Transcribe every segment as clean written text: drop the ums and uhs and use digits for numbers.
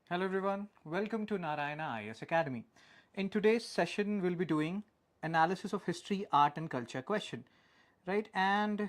Hello everyone, welcome to Narayana IAS Academy. In today's session, we'll be doing analysis of history, art and culture question, right? And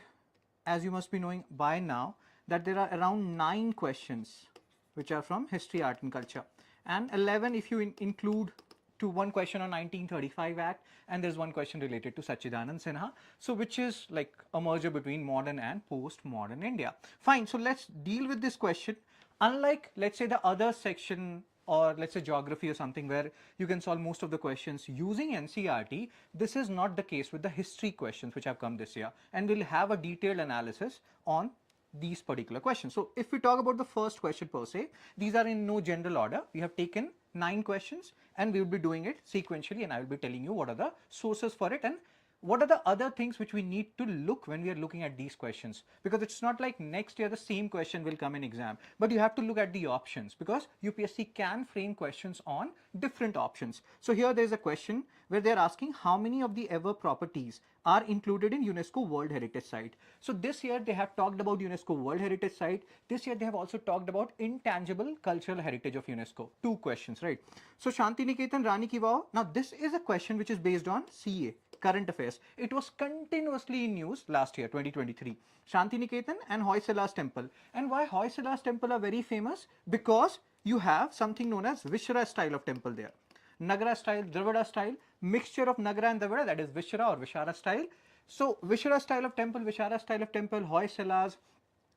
as you must be knowing by now that there are around 9 questions which are from history, art and culture, and 11 if you include to one question on 1935 Act, and there's one question related to Sachidanand Sinha, so which is like a merger between modern and post-modern India. Fine, so let's deal with this question. Unlike, let's say, the other section or let's say geography or something where you can solve most of the questions using NCERT, this is not the case with the history questions which have come this year, and we'll have a detailed analysis on these particular questions. So if we talk about the first question per se, these are in no general order. We have taken 9 questions and we will be doing it sequentially, and I will be telling you what are the sources for it and what are the other things which we need to look when we are looking at these questions, because it's not like next year the same question will come in exam, but you have to look at the options because UPSC can frame questions on different options. So here there is a question where they are asking how many of the ever properties are included in UNESCO World Heritage Site. So this year they have talked about UNESCO World Heritage Site. This year they have also talked about intangible cultural heritage of UNESCO. 2 questions, right? So Shantiniketan, Rani Ki Vav. Now this is a question which is based on CA, current affairs. It was continuously in news last year, 2023. Shantiniketan and Hoysala's temple. And why Hoysala's temple are very famous? Because you have something known as Vishra style of temple there. Nagara style, Dravida style, mixture of Nagara and Dravida, that is Vishra or Vishara style. So Vishra style of temple, Vishara style of temple, Hoysalas,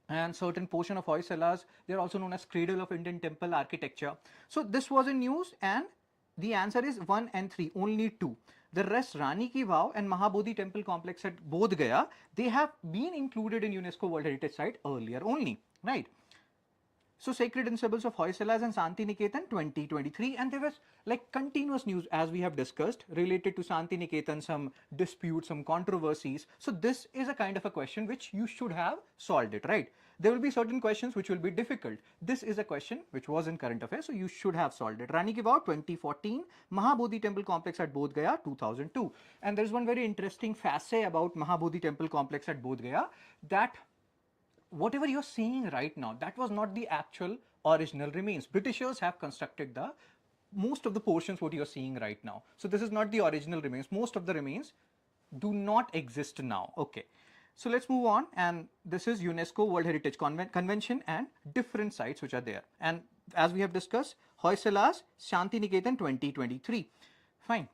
and certain portion of Hoysalas, they are also known as cradle of Indian temple architecture. So this was in news, and the answer is 1 and 3, only 2. The rest, Rani Ki Vav and Mahabodhi temple complex at Bodh Gaya, they have been included in UNESCO World Heritage Site earlier only, right? So Sacred and Symbols of Hoysalas and Santi Niketan 2023, and there was like continuous news as we have discussed related to Santi Niketan, some disputes, some controversies. So this is a kind of a question which you should have solved it, right? There will be certain questions which will be difficult. This is a question which was in current affairs, so you should have solved it. Rani Ki Vav 2014, Mahabodhi Temple Complex at Bodh Gaya 2002. And there is one very interesting facet about Mahabodhi Temple Complex at Bodh Gaya, that whatever you're seeing right now, that was not the actual original remains. Britishers have constructed the most of the portions what you're seeing right now. So this is not the original remains. Most of the remains do not exist now. Okay. So let's move on, and this is UNESCO World Heritage Convention and different sites which are there. And as we have discussed, Hoysalas, Shanti Niketan 2023. Fine.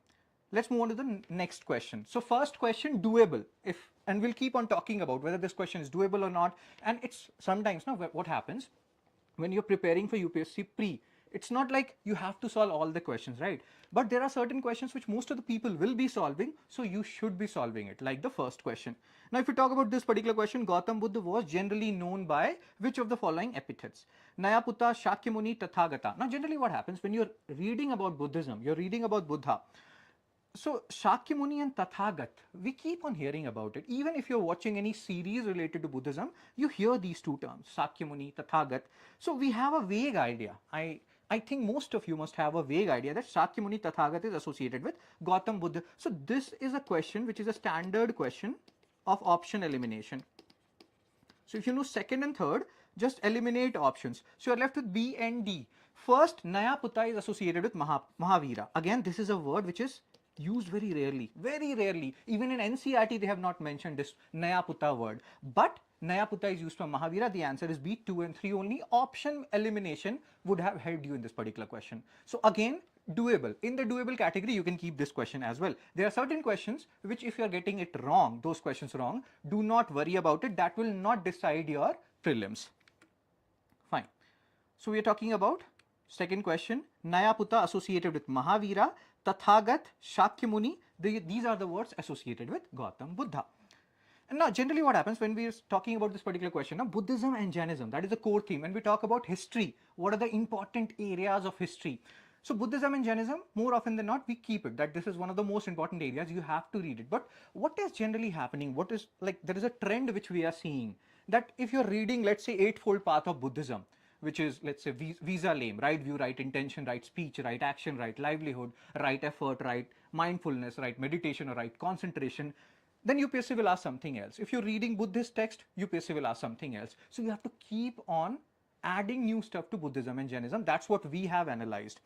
Let's move on to the next question. So first question, doable. If, and we'll keep on talking about whether this question is doable or not. And it's sometimes, no, what happens when you're preparing for UPSC pre, it's not like you have to solve all the questions, right? But there are certain questions which most of the people will be solving, so you should be solving it, like the first question. Now, if we talk about this particular question, Gautam Buddha was generally known by which of the following epithets? Nayaputta, Shakyamuni, Tathagata. Now, generally what happens when you're reading about Buddhism, you're reading about Buddha, so Shakyamuni and Tathagat, we keep on hearing about it. Even if you're watching any series related to Buddhism, you hear these two terms, Shakyamuni, Tathagat. So we have a vague idea. I think most of you must have a vague idea that Shakyamuni Tathagat is associated with Gautam Buddha. So this is a question which is a standard question of option elimination. So if you know second and third, just eliminate options. So you're left with B and D. First, Nayaputta is associated with Mahavira. Again, this is a word which is used very rarely, very rarely. Even in NCERT, they have not mentioned this Nayaputta word. But Nayaputta is used for Mahavira. The answer is B, 2 and 3 only. Option elimination would have helped you in this particular question. So again, doable. In the doable category, you can keep this question as well. There are certain questions which, if you are getting it wrong, those questions wrong, do not worry about it. That will not decide your prelims. Fine. So we are talking about second question, Nayaputta associated with Mahavira, Tathagat, Shakyamuni. These are the words associated with Gautam Buddha. And now, generally, what happens when we are talking about this particular question, now, Buddhism and Jainism, that is the core theme. When we talk about history, what are the important areas of history? So, Buddhism and Jainism, more often than not, we keep it, that this is one of the most important areas. You have to read it. But what is generally happening? What is like, there is a trend which we are seeing that if you're reading, let's say, Eightfold Path of Buddhism, which is, let's say, visa lame, right view, right intention, right speech, right action, right livelihood, right effort, right mindfulness, right meditation, or right concentration, then UPSC will ask something else. If you're reading Buddhist text, UPSC will ask something else. So you have to keep on adding new stuff to Buddhism and Jainism. That's what we have analyzed.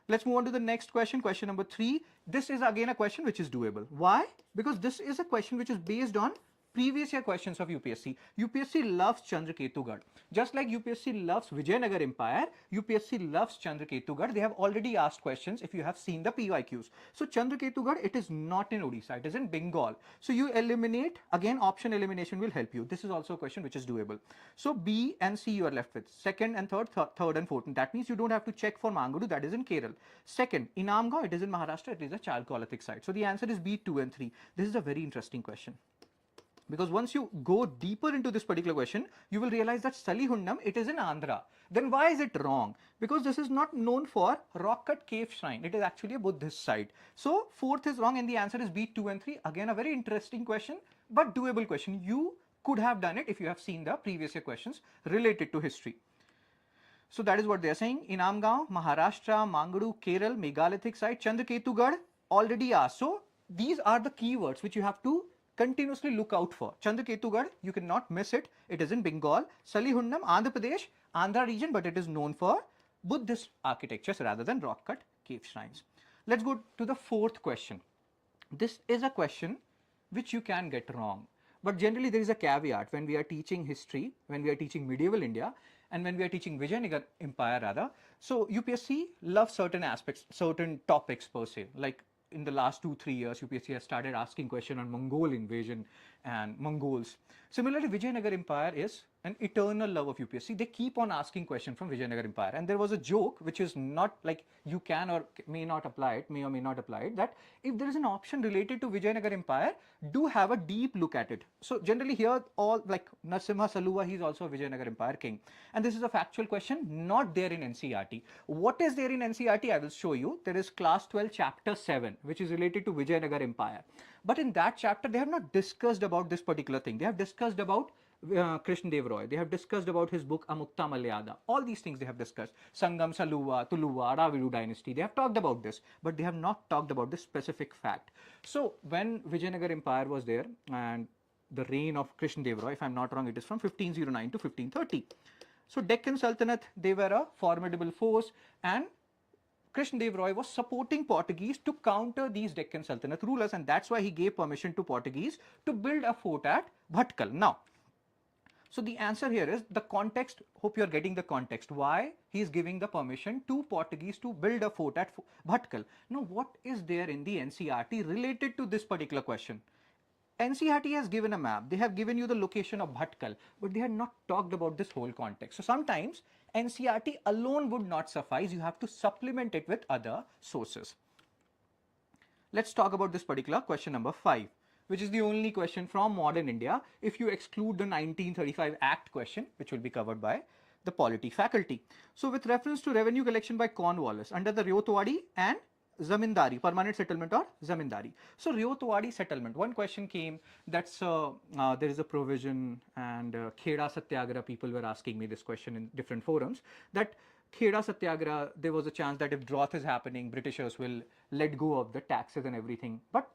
Let's move on to the next question, question number 3. This is again a question which is doable. Why? Because this is a question which is based on previous year questions of UPSC. UPSC loves Chandraketugarh. Just like UPSC loves Vijayanagar Empire, UPSC loves Chandraketugarh. They have already asked questions if you have seen the PYQs. So Chandraketugarh, it is not in Odisha, it is in Bengal. So you eliminate, again option elimination will help you. This is also a question which is doable. So B and C you are left with. Second and third, third and fourth. And that means you don't have to check for Mangaluru, that is in Kerala. Second, Inamgaon, it is in Maharashtra, it is a Chalcolithic site. So the answer is B, 2 and 3. This is a very interesting question. Because once you go deeper into this particular question, you will realize that Salihundam, it is in Andhra. Then why is it wrong? Because this is not known for rock cut cave shrine. It is actually a Buddhist site. So fourth is wrong and the answer is B, 2 and 3. Again, a very interesting question, but doable question. You could have done it if you have seen the previous year questions related to history. So that is what they are saying. Inamgaon, Maharashtra, Mangaluru, Kerala, megalithic site, Chandraketugarh, already asked. So these are the keywords which you have to continuously look out for. Chandraketugarh, you cannot miss it. It is in Bengal. Salihundam, Andhra Pradesh, Andhra region, but it is known for Buddhist architectures rather than rock cut cave shrines. Let's go to the fourth question. This is a question which you can get wrong. But generally there is a caveat when we are teaching history, when we are teaching medieval India, and when we are teaching Vijayanagar Empire rather. So UPSC loves certain aspects, certain topics per se, like in the last 2-3 years, UPSC has started asking questions on Mongol invasion and Mongols. Similarly, Vijayanagar Empire is an eternal love of UPSC. They keep on asking questions from Vijayanagar Empire. And there was a joke, which is not like you can or may not apply it, may or may not apply it, that if there is an option related to Vijayanagar Empire, do have a deep look at it. So generally here, all like Narasimha Saluva, he is also a Vijayanagar Empire king. And this is a factual question, not there in NCERT. What is there in NCERT? I will show you. There is class 12 chapter 7, which is related to Vijayanagar Empire. But in that chapter, they have not discussed about this particular thing. They have discussed about Krishna Dev Roy. They have discussed about his book Amukta Malyada. All these things they have discussed. Sangam, Saluva, Tuluva, Aravidu dynasty. They have talked about this, but they have not talked about this specific fact. So when Vijayanagar Empire was there and the reign of Krishna Dev Roy, if I'm not wrong, it is from 1509 to 1530. So Deccan Sultanate, they were a formidable force, and Krishna Dev Roy was supporting Portuguese to counter these Deccan Sultanate rulers, and that's why he gave permission to Portuguese to build a fort at Bhatkal. Now, so the answer here is the context. Hope you're getting the context. Why he is giving the permission to Portuguese to build a fort at Bhatkal. Now, what is there in the NCERT related to this particular question? NCERT has given a map. They have given you the location of Bhatkal, but they had not talked about this whole context. So sometimes NCERT alone would not suffice. You have to supplement it with other sources. Let's talk about this particular question number 5, which is the only question from modern India if you exclude the 1935 Act question, which will be covered by the polity faculty. So with reference to revenue collection by Cornwallis under the Ryotwadi and Zamindari, permanent settlement or Zamindari. So Ryotwadi settlement, one question came, that's there is a provision, and Kheda Satyagraha people were asking me this question in different forums, that Kheda Satyagraha, there was a chance that if drought is happening, Britishers will let go of the taxes and everything. But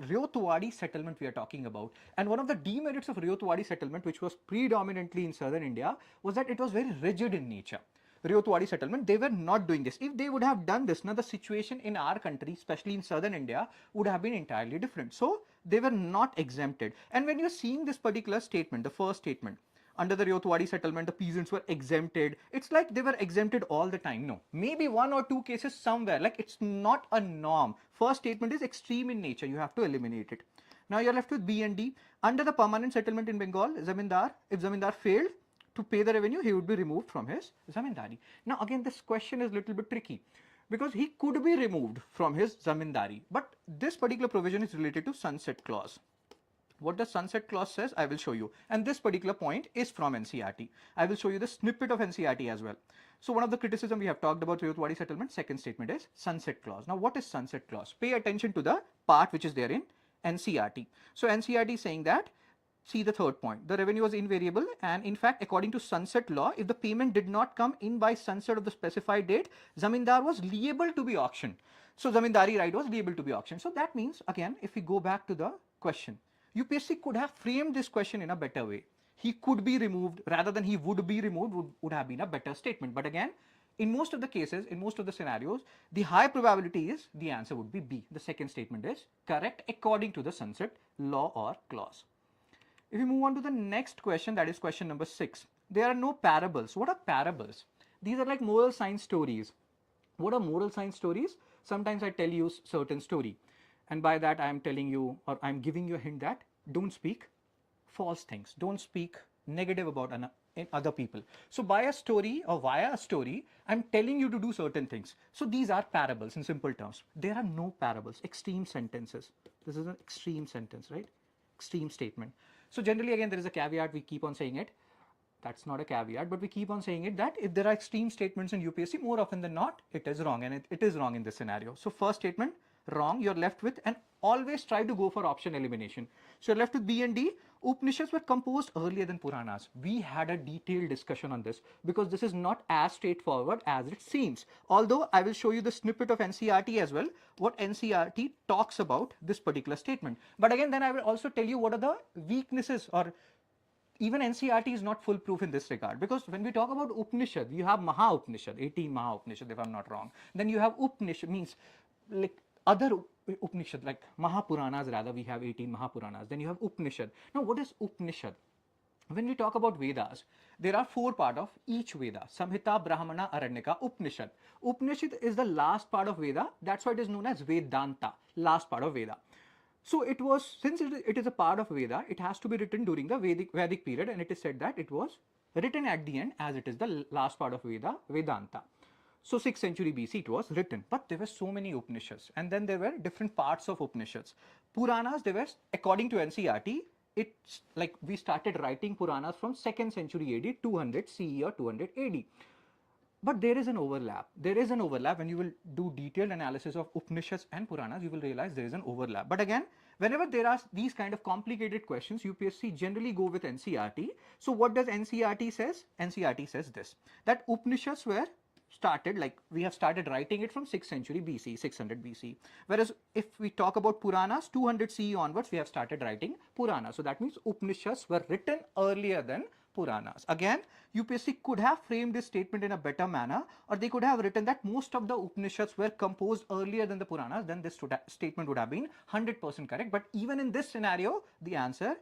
Ryotwadi settlement we are talking about, and one of the demerits of Ryotwadi settlement, which was predominantly in southern India, was that it was very rigid in nature. Ryotwadi settlement, they were not doing this. If they would have done this, now the situation in our country, especially in southern India, would have been entirely different. So they were not exempted. And when you're seeing this particular statement, the first statement, under the Ryotwadi settlement, the peasants were exempted. It's like they were exempted all the time. No, maybe 1 or 2 cases somewhere, like it's not a norm. First statement is extreme in nature. You have to eliminate it. Now you're left with B and D. Under the permanent settlement in Bengal, Zamindar, if Zamindar failed to pay the revenue, he would be removed from his Zamindari. Now again, this question is a little bit tricky because he could be removed from his Zamindari, but this particular provision is related to sunset clause. What the sunset clause says, I will show you. And this particular point is from NCERT. I will show you the snippet of NCERT as well. So one of the criticism we have talked about Ryotwadi settlement, second statement is sunset clause. Now what is sunset clause? Pay attention to the part which is there in NCERT. So NCERT is saying that, see the third point, the revenue was invariable, and in fact according to sunset law, if the payment did not come in by sunset of the specified date, Zamindar was liable to be auctioned. So Zamindari right was liable to be auctioned. So that means, again, if we go back to the question, UPSC could have framed this question in a better way. he could be removed rather than he would be removed would have been a better statement. But again, in most of the cases, in most of the scenarios, the high probability is the answer would be B. The second statement is correct according to the sunset law or clause. If we move on to the next question, that is question number 6. There are no parables. What are parables? These are like moral science stories. What are moral science stories? Sometimes I tell you certain story, and by that I am telling you, or I am giving you a hint that don't speak false things. Don't speak negative about other people. So by a story or via a story, I'm telling you to do certain things. So these are parables in simple terms. There are no parables, extreme sentences. This is an extreme sentence, right? Extreme statement. So generally, again, there is a caveat, we keep on saying it. That's not a caveat, but we keep on saying it that if there are extreme statements in UPSC, more often than not, it is wrong, and it is wrong in this scenario. So first statement, wrong, you're left with, and always try to go for option elimination. So you're left with B and D. Upanishads were composed earlier than Puranas. We had a detailed discussion on this because this is not as straightforward as it seems. Although I will show you the snippet of NCERT as well, what NCERT talks about this particular statement. But again, then I will also tell you what are the weaknesses, or even NCERT is not foolproof in this regard, because when we talk about Upanishad, you have Maha Upanishad, 18 Maha Upanishad if I'm not wrong. Then you have Upanishad, means like other Upanishad, like Mahapuranas rather, we have 18 Mahapuranas. Then you have Upanishad. Now what is Upanishad? When we talk about Vedas, there are 4 parts of each Veda: Samhita, Brahmana, Aranyaka, Upanishad. Upanishad is the last part of Veda, that's why it is known as Vedanta, last part of Veda. So it was, since it is a part of Veda, it has to be written during the Vedic period, and it is said that it was written at the end as it is the last part of Veda, Vedanta. So 6th century BC it was written, but there were so many Upanishads, and then there were different parts of Upanishads. Puranas, they were, according to NCERT, it's like we started writing Puranas from 2nd century AD, 200 CE or 200 AD. But there is an overlap. There is an overlap. When you will do detailed analysis of Upanishads and Puranas, you will realize there is an overlap. But again, whenever there are these kind of complicated questions, UPSC generally go with NCERT. So what does NCERT says? NCERT says this, that Upanishads were started, like we have started writing it from 6th century BC, 600 BC. Whereas if we talk about Puranas, 200 CE onwards, we have started writing Puranas. So that means Upanishads were written earlier than Puranas. Again, UPSC could have framed this statement in a better manner, or they could have written that most of the Upanishads were composed earlier than the Puranas. Then this statement would have been 100% correct. But even in this scenario, the answer,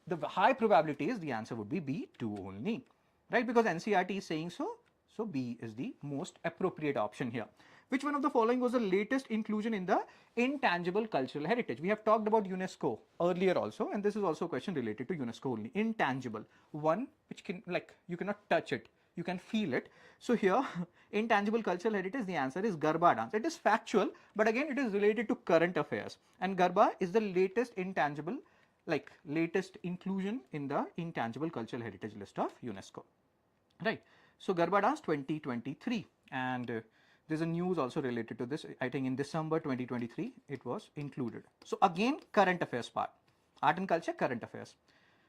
the high probability is the answer would be B2 only, right? Because NCERT is saying so. So B is the most appropriate option here. Which one of the following was the latest inclusion in the intangible cultural heritage? We have talked about UNESCO earlier also, and this is also a question related to UNESCO only. Intangible, one which can, like, you cannot touch it, you can feel it. So here, intangible cultural heritage, the answer is Garba dance. It is factual, but again it is related to current affairs, and Garba is the latest intangible, like latest inclusion in the intangible cultural heritage list of UNESCO, right? So Garba dance 2023, and there's a news also related to this. I think in December 2023 it was included. So again, current affairs part, art and culture, current affairs.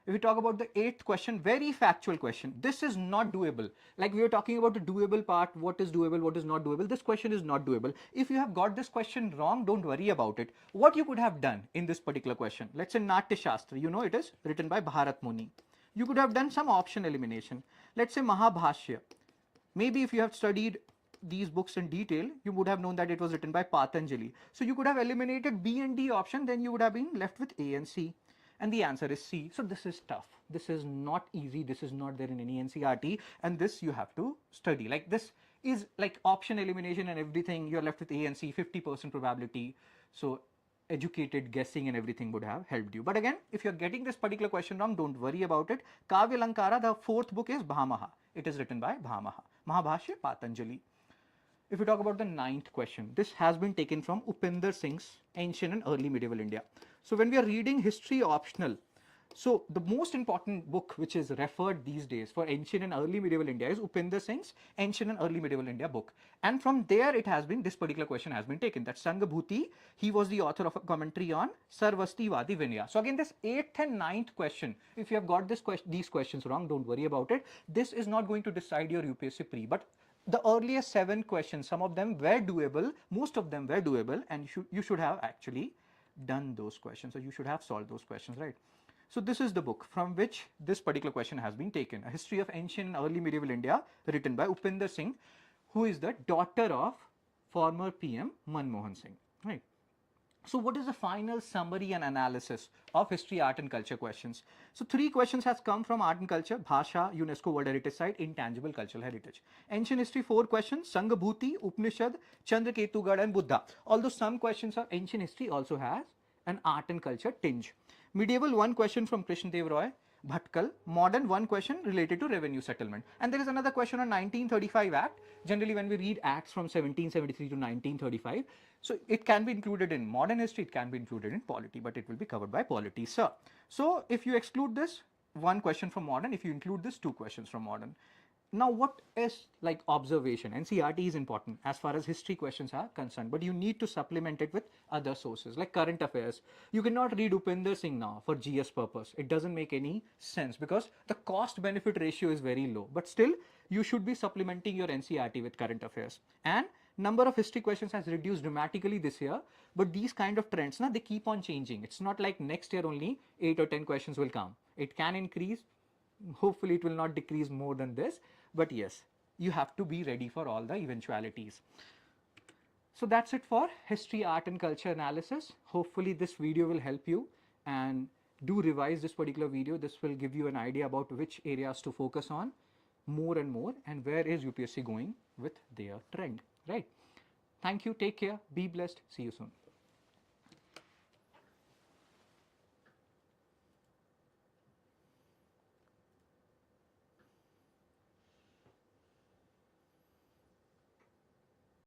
If we talk about the 8th question, very factual question. This is not doable. Like we were talking about the doable part, what is doable, what is not doable. This question is not doable. If you have got this question wrong, don't worry about it. What you could have done in this particular question, let's say Natya Shastra, you know it is written by Bharat Muni. You could have done some option elimination. Let's say Mahabhashya. Maybe if you have studied these books in detail, you would have known that it was written by Patanjali. So you could have eliminated B and D option, then you would have been left with A and C. And the answer is C. So this is tough. This is not easy. This is not there in any NCERT, and this you have to study. Like this is like option elimination and everything. You're left with A and C, 50% probability. So educated guessing and everything would have helped you. But again, if you're getting this particular question wrong, don't worry about it. Kavya Lankara, the 4th book, is Bhamaha. It is written by Bhamaha. Mahabhashya, Patanjali. If we talk about the 9th question, this has been taken from Upinder Singh's Ancient and Early Medieval India. So when we are reading history optional, so the most important book which is referred these days for Ancient and Early Medieval India is Upinder Singh's Ancient and Early Medieval India book. And from there it has been, this particular question has been taken. That Sangabhuti, he was the author of a commentary on Sarvasti Vadi Vinaya. So again, this 8th and 9th question, if you have got these questions wrong, don't worry about it. This is not going to decide your UPSC pre, but the earliest 7 questions, some of them were doable, most of them were doable, and you should have actually done those questions. So you should have solved those questions, right? So this is the book from which this particular question has been taken. A History of Ancient and Early Medieval India, written by Upinder Singh, who is the daughter of former PM Manmohan Singh. Right. So what is the final summary and analysis of history, art and culture questions? So 3 questions has come from art and culture, Bhasha, UNESCO World Heritage Site, intangible cultural heritage. Ancient history 4 questions, Sanghabhuti, Upanishad, Chandraketugad and Buddha. Although some questions of ancient history also has an art and culture tinge. Medieval 1 question from Krishnadev Roy, Bhatkal. Modern 1 question related to revenue settlement. And there is another question on 1935 Act. Generally when we read acts from 1773 to 1935, so it can be included in modern history, it can be included in polity, but it will be covered by polity, sir. So if you exclude this, 1 question from modern, if you include this, 2 questions from modern. Now what is like observation? NCERT is important as far as history questions are concerned, but you need to supplement it with other sources like current affairs. You cannot read Upinder Singh now for GS purpose. It doesn't make any sense because the cost benefit ratio is very low, but still you should be supplementing your NCERT with current affairs. And number of history questions has reduced dramatically this year, but these kind of trends, they keep on changing. It's not like next year only 8 or 10 questions will come. It can increase. Hopefully it will not decrease more than this, but yes, you have to be ready for all the eventualities. So that's it for history, art and culture analysis. Hopefully this video will help you, and do revise this particular video. This will give you an idea about which areas to focus on more and more, and where is UPSC going with their trend, right? Thank you, take care, be blessed, see you soon.